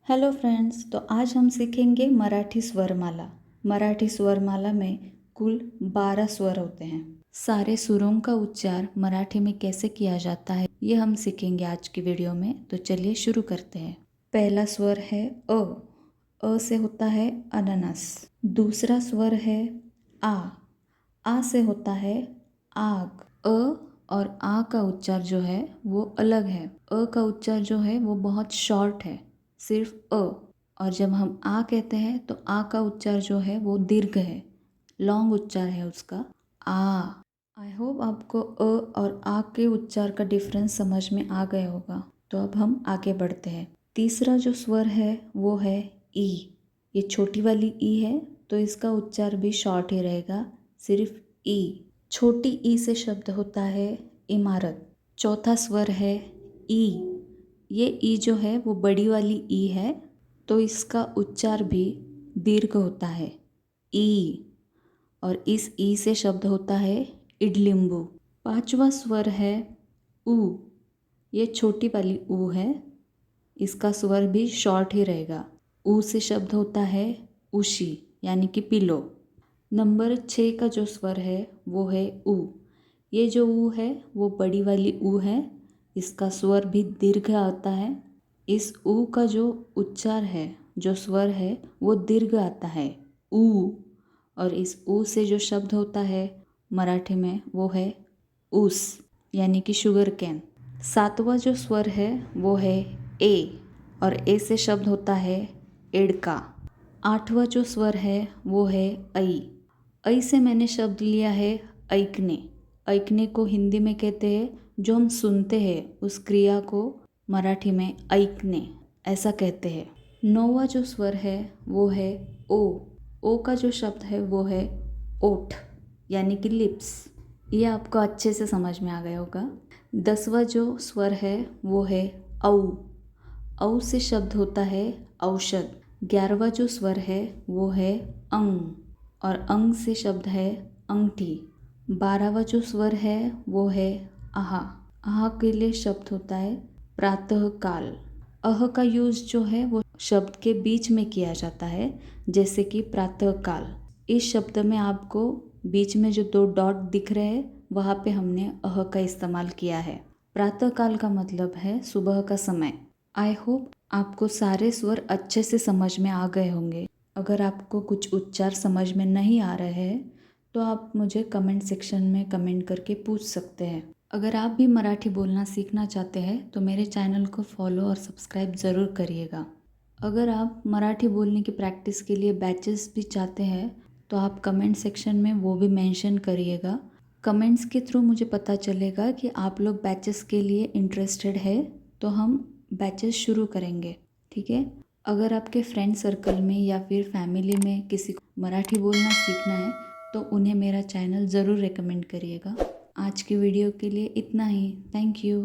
Hello friends, तो आज हम सीखेंगे मराठी स्वरमाला। मराठी स्वरमाला में कुल 12 स्वर होते हैं। सारे सुरों का उच्चार मराठी में कैसे किया जाता है ये हम सीखेंगे आज की वीडियो में। तो चलिए शुरू करते हैं। पहला स्वर है अ। अ से होता है अनानास। दूसरा स्वर है आ। आ से होता है आग। अ और आ का उच्चार जो है वो अलग है। अ का उच्चार जो है वो बहुत शॉर्ट है, सिर्फ अ। और जब हम आ कहते हैं तो आ का उच्चार जो है वो दीर्घ है, लॉन्ग उच्चार है उसका, आ। आई होप आपको अ और आ के उच्चार का डिफरेंस समझ में आ गया होगा। तो अब हम आगे बढ़ते हैं। तीसरा जो स्वर है वो है ई। ये छोटी वाली ई है तो इसका उच्चार भी शॉर्ट ही रहेगा, सिर्फ ई। छोटी ई से शब्द होता है इमारत। चौथा स्वर है ई। ये ई जो है वो बड़ी वाली ई है तो इसका उच्चार भी दीर्घ होता है, ई। और इस ई से शब्द होता है इडलिंबू। पांचवा स्वर है ऊ। ये छोटी वाली ऊ है, इसका स्वर भी शॉर्ट ही रहेगा। ऊ से शब्द होता है उशी, यानी कि पिलो। नंबर 6 का जो स्वर है वो है ऊ। ये जो ऊ है वो बड़ी वाली ऊ है, इसका स्वर भी दीर्घ आता है। इस ऊ का जो उच्चार है, जो स्वर है वो दीर्घ आता है, ऊ। और इस ऊ से जो शब्द होता है मराठी में वो है ऊस, यानी कि शुगर कैन। सातवां जो स्वर है वो है ए, और ए से शब्द होता है एड़का। आठवां जो स्वर है वो है ऐ। ऐ से मैंने शब्द लिया है ऐकने। ऐकने को हिंदी में कहते हैं, जो हम सुनते हैं उस क्रिया को मराठी में ऐकने ऐसा कहते हैं। नौवां जो स्वर है वो है ओ। ओ का जो शब्द है वो है ओठ, यानी कि लिप्स। ये आपको अच्छे से समझ में आ गया होगा। 10वां जो स्वर है वो है औ। औ से शब्द होता है औषध। 11वां जो स्वर है वो है अंग, और अंग से शब्द है अंगठी। 12वां जो स्वर है वो है आहा। आहा के लिए शब्द होता है प्रातः काल। अह का यूज जो है वो शब्द के बीच में किया जाता है, जैसे कि प्रातः काल। इस शब्द में आपको बीच में जो 2 डॉट दिख रहे हैं वहाँ पे हमने अह का इस्तेमाल किया है। प्रातः काल का मतलब है सुबह का समय। आई होप आपको सारे स्वर अच्छे से समझ में आ गए होंगे। अगर आपको कुछ उच्चार समझ में नहीं आ रहे हैं तो आप मुझे कमेंट सेक्शन में कमेंट करके पूछ सकते हैं। अगर आप भी मराठी बोलना सीखना चाहते हैं तो मेरे चैनल को फॉलो और सब्सक्राइब ज़रूर करिएगा। अगर आप मराठी बोलने की प्रैक्टिस के लिए बैचेस भी चाहते हैं तो आप कमेंट सेक्शन में वो भी मेंशन करिएगा। कमेंट्स के थ्रू मुझे पता चलेगा कि आप लोग बैचेस के लिए इंटरेस्टेड है, तो हम बैचेस शुरू करेंगे, ठीक है। अगर आपके फ्रेंड सर्कल में या फिर फैमिली में किसी को मराठी बोलना सीखना है तो उन्हें मेरा चैनल ज़रूर रेकमेंड करिएगा। आज की वीडियो के लिए इतना ही। Thank you.